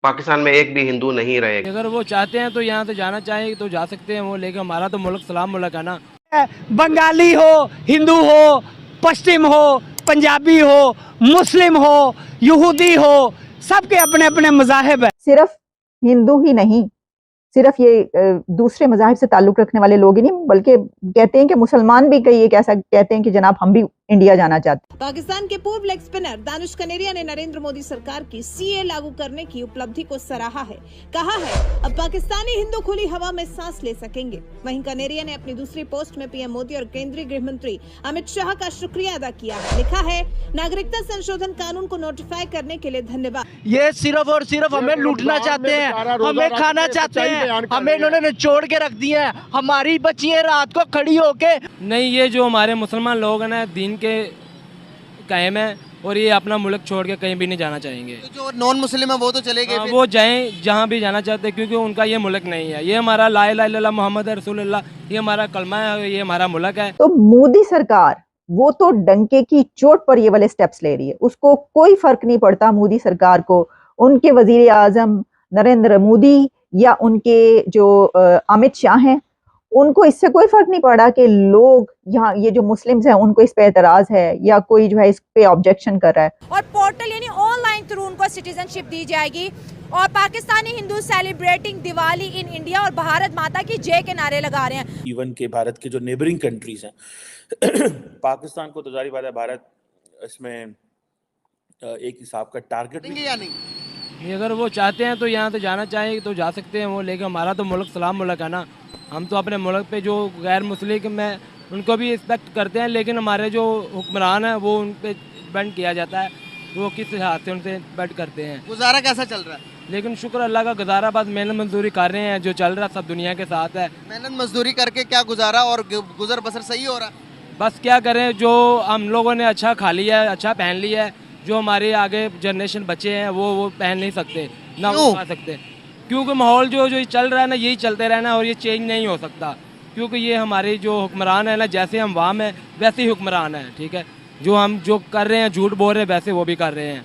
पाकिस्तान में एक भी हिंदू नहीं रहेगा। अगर वो चाहते हैं तो यहाँ से जाना चाहें तो जा सकते हैं वो, लेकिन हमारा तो मुल्क सलाम मुल्क है ना। बंगाली हो, हिंदू हो, पश्चिम हो, पंजाबी हो, मुस्लिम हो, यहूदी हो, सबके अपने अपने मज़ाहिब है। सिर्फ हिंदू ही नहीं, सिर्फ ये दूसरे मज़ाहिब से ताल्लुक़ रखने वाले लोग ही नहीं, बल्कि कहते हैं कि मुसलमान भी कई एक ऐसा कहते हैं कि जनाब हम भी इंडिया जाना चाहते हैं। पाकिस्तान के पूर्व लेग स्पिनर दानिश कनेरिया ने नरेंद्र मोदी सरकार की सीए लागू करने की उपलब्धि को सराहा है। कहा है अब पाकिस्तानी हिंदू खुली हवा में सांस ले सकेंगे। वहीं कनेरिया ने अपनी दूसरी पोस्ट में पीएम मोदी और केंद्रीय गृह मंत्री अमित शाह का शुक्रिया अदा किया है। लिखा है, नागरिकता संशोधन कानून को नोटिफाई करने के लिए धन्यवाद। ये सिर्फ और सिर्फ हमें लूटना चाहते हैं, हमें खाना चाहते हैं, हमें इन्होंने निचोड़ के रख दिया है। हमारी बच्चियां रात को खड़ी होके नहीं, ये जो हमारे मुसलमान लोग हैं ना, दीन के कायम है और ये अपना मुल्क छोड़ के कहीं भी नहीं जाना चाहेंगे। तो जो नॉन मुस्लिम है वो तो चले गए, वो जाएं जहाँ भी जाना चाहते हैं, क्योंकि उनका ये मुल्क नहीं है। ये हमारा ला इलाहा इल्लल्लाह मुहम्मद रसूलुल्लाह, ये हमारा कलमा है, ये हमारा मुल्क है। तो मोदी सरकार वो तो डंके की चोट पर ये वाले स्टेप्स ले रही है, उसको कोई फर्क नहीं पड़ता मोदी सरकार को, उनके वजीर आजम नरेंद्र मोदी या उनके जो अमित शाह हैं, उनको इससे कोई फर्क नहीं पड़ा कि लोग यहाँ ये जो मुस्लिम्स हैं उनको इस पे एतराज है या कोई जो है इस पे ऑब्जेक्शन कर रहा है। और पोर्टल यानी ऑनलाइन थ्रू उनको सिटीजनशिप दी जाएगी और Pakistani Hindu celebrating Diwali in India और भारत माता की जय के नारे लगा रहे हैं। इवन के भारत के जो नेबरिंग कंट्रीज हैं पाकिस्तान को तो जारी बात है, भारत इसमें एक हिसाब का टारगेट या नहीं। अगर वो चाहते हैं तो यहाँ से जाना चाहें तो जा सकते हैं वो, लेकिन हमारा तो मुल्क सलाम मुल्क है ना। हम तो अपने मुल्क पे जो गैर मुस्लिम है उनको भी रिस्पेक्ट करते हैं, लेकिन हमारे जो हुक्मरान हैं वो उन पे डिपेंड किया जाता है, वो किस हिसाब से उनसे डिपेंड करते हैं। गुजारा कैसा चल रहा है? लेकिन शुक्र अल्लाह का, गुजारा बस मेहनत मजदूरी कर रहे हैं, जो चल रहा है सब दुनिया के साथ है। मेहनत मजदूरी करके क्या गुजारा और गुजर बसर सही हो रहा? बस क्या करें, जो हम लोगों ने अच्छा खा लिया है, अच्छा पहन लिया है, जो हमारे आगे जनरेशन बच्चे हैं वो पहन नहीं सकते ना, वो खा सकते, क्योंकि माहौल जो चल रहा है ना, यही चलते रहना और ये चेंज नहीं हो सकता, क्योंकि ये हमारे जो हुक्मरान है ना, जैसे हम वाम है वैसे ही हुक्मरान है। ठीक है, जो हम जो कर रहे हैं, झूठ बोल रहे हैं, वैसे वो भी कर रहे हैं,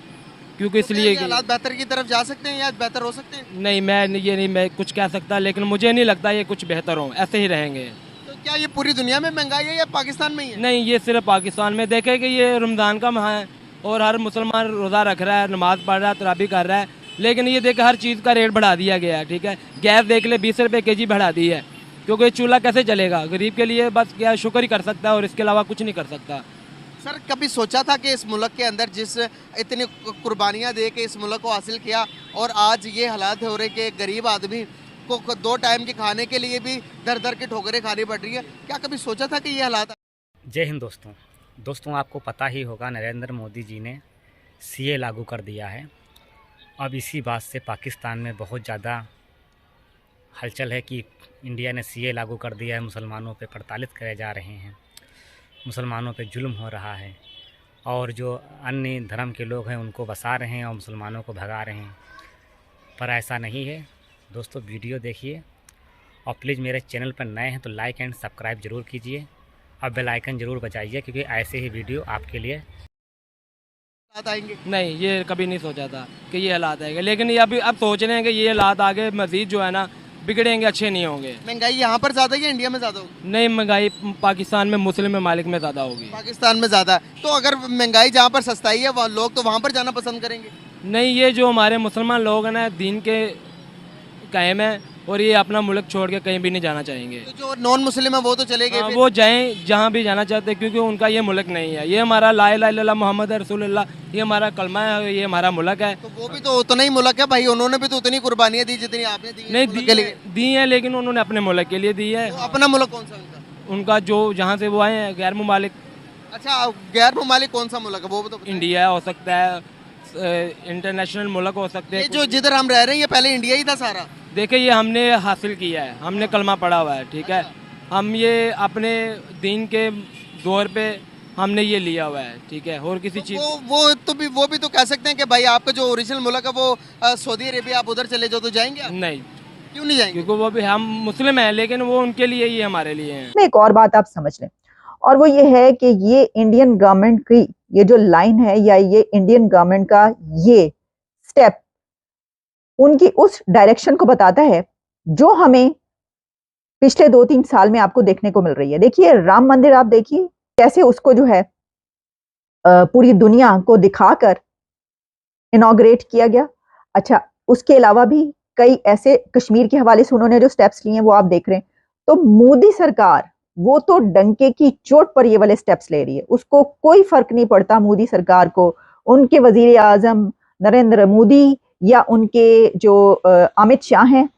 क्योंकि इसलिए हालात बेहतर की तरफ जा सकते हैं या बेहतर हो सकते हैं? नहीं, मैं कुछ कह सकता, लेकिन मुझे नहीं लगता ये कुछ बेहतर हो, ऐसे ही रहेंगे। तो क्या ये पूरी दुनिया में महंगाई है या पाकिस्तान में ही है? नहीं, ये सिर्फ पाकिस्तान में। देखे कि ये रमज़ान का माह है और हर मुसलमान रोज़ा रख रहा है, नमाज़ पढ़ रहा है, तराबी कर रहा है, लेकिन ये देख हर चीज़ का रेट बढ़ा दिया गया है। ठीक है, गैस देख ले 20 रुपये kg बढ़ा दी है, क्योंकि चूल्हा कैसे चलेगा गरीब के लिए, बस क्या शुक्र ही कर सकता है और इसके अलावा कुछ नहीं कर सकता। सर, कभी सोचा था कि इस मुल्क के अंदर जिस इतनी कुर्बानियाँ दे के इस मुल्क को हासिल किया और आज ये हालात हो रहे कि गरीब आदमी को 2 टाइम के खाने के लिए भी दर दर की ठोकरें खानी पड़ रही है, क्या कभी सोचा था कि ये हालात? जय हिंद दोस्तों, आपको पता ही होगा नरेंद्र मोदी जी ने सीए लागू कर दिया है। अब इसी बात से पाकिस्तान में बहुत ज़्यादा हलचल है कि इंडिया ने सीए लागू कर दिया है, मुसलमानों पे प्रताड़ित करे जा रहे हैं, मुसलमानों पे जुल्म हो रहा है और जो अन्य धर्म के लोग हैं उनको बसा रहे हैं और मुसलमानों को भगा रहे हैं, पर ऐसा नहीं है। दोस्तों, वीडियो देखिए और प्लीज़ मेरे चैनल पर नए हैं तो लाइक एंड सब्सक्राइब ज़रूर कीजिए और बेल आइकन ज़रूर बजाइए, क्योंकि ऐसे ही वीडियो आपके लिए आएंगे। नहीं, ये कभी नहीं सोचा था कि ये हालात आएंगे, लेकिन ये अब सोच रहे हैं कि ये हालात आगे मज़ीद जो है ना बिगड़ेंगे, अच्छे नहीं होंगे। महंगाई यहाँ पर ज़्यादा है या इंडिया में ज़्यादा होगी? नहीं, महंगाई पाकिस्तान में मुस्लिम ममालिक में ज़्यादा होगी। पाकिस्तान में ज़्यादा है, तो अगर महंगाई जहाँ पर सस्ताई है लोग तो वहाँ पर जाना पसंद करेंगे। नहीं, ये जो हमारे मुसलमान लोग हैं ना, दीन के कायम है और ये अपना मुल्क छोड़ के कहीं भी नहीं जाना चाहेंगे। तो जो नॉन मुस्लिम है वो तो चले गए, वो जाएं जहाँ भी जाना चाहते हैं, क्योंकि उनका ये मुल्क नहीं है। ये हमारा ला इलाहा इल्लल्लाह मुहम्मद रसूलुल्लाह, ये हमारा कलमा है, ये हमारा मुल्क है। तो वो भी तो उतना ही मुल्क है भाई, उन्होंने भी तो उतनी कुर्बानियाँ दी जितनी आपने दी। नहीं दी है, लेकिन उन्होंने अपने मुल्क के लिए दी है। तो अपना मुल्क कौन सा उनका जो जहाँ से वो आए हैं, गैर ममालिक। अच्छा, गैर ममालिक कौन सा मुल्क है वो तो? इंडिया हो सकता है, इंटरनेशनल मुल्क हो सकते हैं। जो जिधर हम रह रहे हैं ये पहले इंडिया ही था सारा। देखिए, ये हमने हासिल किया है, हमने कलमा पढ़ा हुआ है। ठीक है, हम ये अपने दीन के दौर पे हमने ये लिया हुआ है। ठीक है, और किसी चीज़ वो भी तो कह सकते हैं कि भाई आपका जो ओरिजिनल मुल्क है वो सऊदी अरेबिया, आप उधर चले जाओ तो जाएंगे? नहीं, क्यों नहीं जाएंगे? क्योंकि वो भी हम मुस्लिम हैं, लेकिन वो उनके लिए ही हमारे लिए हैं। एक और बात आप समझ लें, और वो ये है कि ये इंडियन गवर्नमेंट की ये जो लाइन है या ये इंडियन गवर्नमेंट का ये स्टेप उनकी उस डायरेक्शन को बताता है जो हमें पिछले 2-3 साल में आपको देखने को मिल रही है। देखिए राम मंदिर, आप देखिए कैसे उसको जो है पूरी दुनिया को दिखाकर इनॉग्रेट किया गया। अच्छा, उसके अलावा भी कई ऐसे कश्मीर के हवाले से उन्होंने जो स्टेप्स लिए हैं वो आप देख रहे हैं। तो मोदी सरकार वो तो डंके की चोट पर ये वाले स्टेप्स ले रही है, उसको कोई फर्क नहीं पड़ता मोदी सरकार को, उनके वजीर आजम नरेंद्र मोदी या उनके जो अमित शाह हैं,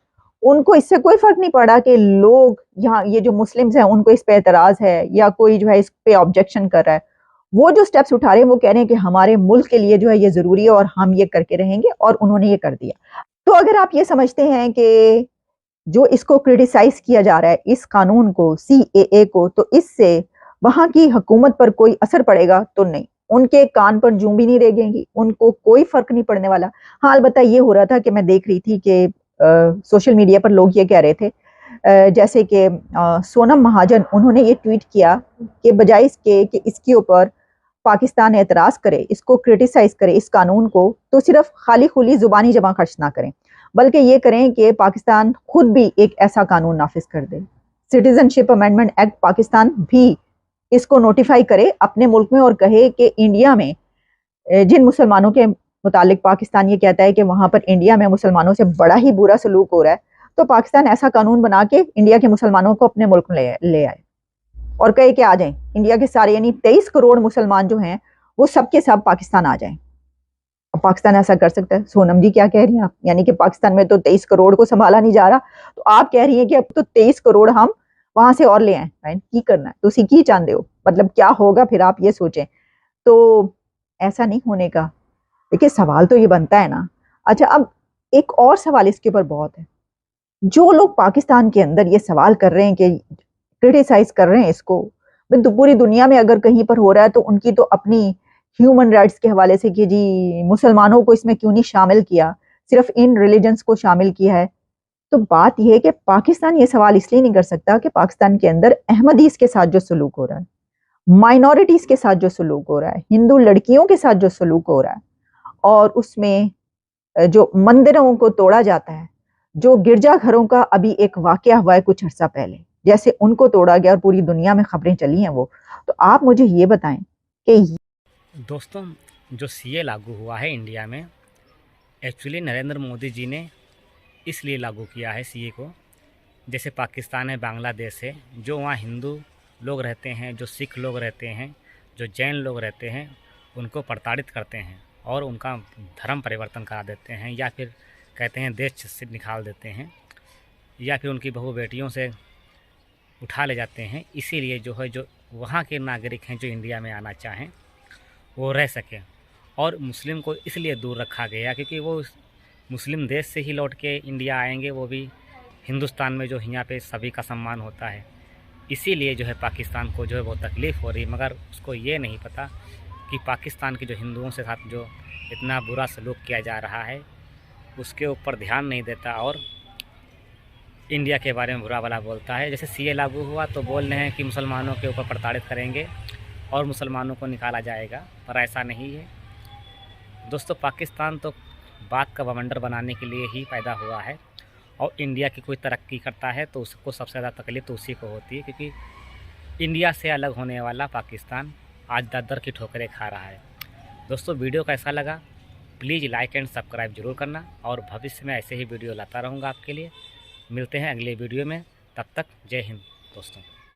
उनको इससे कोई फर्क नहीं पड़ा कि लोग यहाँ ये जो मुस्लिम्स हैं उनको इस पे एतराज है या कोई जो है इस पे ऑब्जेक्शन कर रहा है। वो जो स्टेप्स उठा रहे हैं वो कह रहे हैं कि हमारे मुल्क के लिए जो है ये जरूरी है और हम ये करके रहेंगे, और उन्होंने ये कर दिया। तो अगर आप ये समझते हैं कि जो इसको क्रिटिसाइज किया जा रहा है इस कानून को, CAA को, तो इससे वहां की हुकूमत पर कोई असर पड़ेगा, तो नहीं, उनके कान पर जूं भी नहीं रेंगेंगी, उनको कोई फर्क नहीं पड़ने वाला। हाँ, अलबत्ता ये हो रहा था कि मैं देख रही थी कि सोशल मीडिया पर लोग ये कह रहे थे, जैसे कि सोनम महाजन, उन्होंने ये ट्वीट किया कि बजाय इसके कि इसके ऊपर पाकिस्तान एतराज़ करे, इसको क्रिटिसाइज करे इस कानून को, तो सिर्फ खाली खुली जुबानी जमा खर्च ना करें, बल्कि ये करें कि पाकिस्तान खुद भी एक ऐसा कानून नाफिज कर दे। सिटीजनशिप अमेंडमेंट एक्ट पाकिस्तान भी इसको नोटिफाई करे अपने मुल्क में और कहे कि इंडिया में जिन मुसलमानों के मुतालिक पाकिस्तान ये कहता है कि वहाँ पर इंडिया में मुसलमानों से बड़ा ही बुरा सलूक हो रहा है, तो पाकिस्तान ऐसा कानून बना के इंडिया के मुसलमानों को अपने मुल्क में ले आए और कहे कि आ जाएं इंडिया के सारे, यानी 23 करोड़ मुसलमान जो हैं वो सब के सब पाकिस्तान आ जाएं। अब पाकिस्तान ऐसा कर सकता है? सोनम जी क्या कह रही हैं आप? यानी कि पाकिस्तान में तो 23 करोड़ को संभाला नहीं जा रहा, तो आप कह रही हैं कि अब तो 23 करोड़ हम वहां से और ले आए, की करना है, तो उसी की चाहते हो, मतलब क्या होगा फिर, आप ये सोचें। तो ऐसा नहीं होने का। देखिए सवाल तो ये बनता है ना। अच्छा, अब एक और सवाल इसके ऊपर बहुत है, जो लोग पाकिस्तान के अंदर ये सवाल कर रहे हैं कि क्रिटिसाइज कर रहे हैं इसको, तो पूरी दुनिया में अगर कहीं पर हो रहा है तो उनकी तो अपनी ह्यूमन राइट्स के हवाले से कि जी मुसलमानों को इसमें क्यों नहीं शामिल किया, सिर्फ इन रिलीजन्स को शामिल किया है। तो बात यह है कि पाकिस्तान ये सवाल इसलिए नहीं कर सकता कि पाकिस्तान के अंदर अहमदीज के साथ जो सलूक हो रहा है, माइनॉरिटीज के साथ जो सलूक हो रहा है, हिंदू लड़कियों के साथ जो सलूक हो रहा है, और उसमें जो मंदिरों को तोड़ा जाता है, जो गिरजाघरों का अभी एक वाकया हुआ है कुछ अर्सा पहले, जैसे उनको तोड़ा गया और पूरी दुनिया में खबरें चली हैं वो, तो आप मुझे ये बताएं कि दोस्तों जो CA लागू हुआ है इंडिया में, एक्चुअली नरेंद्र मोदी जी ने इसलिए लागू किया है CA को, जैसे पाकिस्तान है, बांग्लादेश है, जो वहाँ हिंदू लोग रहते हैं, जो सिख लोग रहते हैं, जो जैन लोग रहते हैं, उनको प्रताड़ित करते हैं और उनका धर्म परिवर्तन करा देते हैं, या फिर कहते हैं देश से निकाल देते हैं, या फिर उनकी बहू बेटियों से उठा ले जाते हैं। इसीलिए जो है जो वहाँ के नागरिक हैं जो इंडिया में आना चाहें वो रह सकें, और मुस्लिम को इसलिए दूर रखा गया क्योंकि वो मुस्लिम देश से ही लौट के इंडिया आएंगे, वो भी हिंदुस्तान में जो यहाँ पे सभी का सम्मान होता है। इसीलिए जो है पाकिस्तान को जो है बहुत तकलीफ़ हो रही, मगर उसको ये नहीं पता कि पाकिस्तान के जो हिंदुओं से साथ जो इतना बुरा सलूक किया जा रहा है उसके ऊपर ध्यान नहीं देता और इंडिया के बारे में बुरा भला बोलता है। जैसे CA लागू हुआ तो बोल रहे हैं कि मुसलमानों के ऊपर प्रताड़ित करेंगे और मुसलमानों को निकाला जाएगा, पर ऐसा नहीं है दोस्तों। पाकिस्तान तो बात का बवंडर बनाने के लिए ही पैदा हुआ है, और इंडिया की कोई तरक्की करता है तो उसको सबसे ज़्यादा तकलीफ तो उसी को होती है, क्योंकि इंडिया से अलग होने वाला पाकिस्तान आज दर की ठोकरें खा रहा है। दोस्तों वीडियो कैसा लगा प्लीज़ लाइक एंड सब्सक्राइब जरूर करना, और भविष्य में ऐसे ही वीडियो लाता रहूँगा आपके लिए। मिलते हैं अगले वीडियो में, तब तक जय हिंद दोस्तों।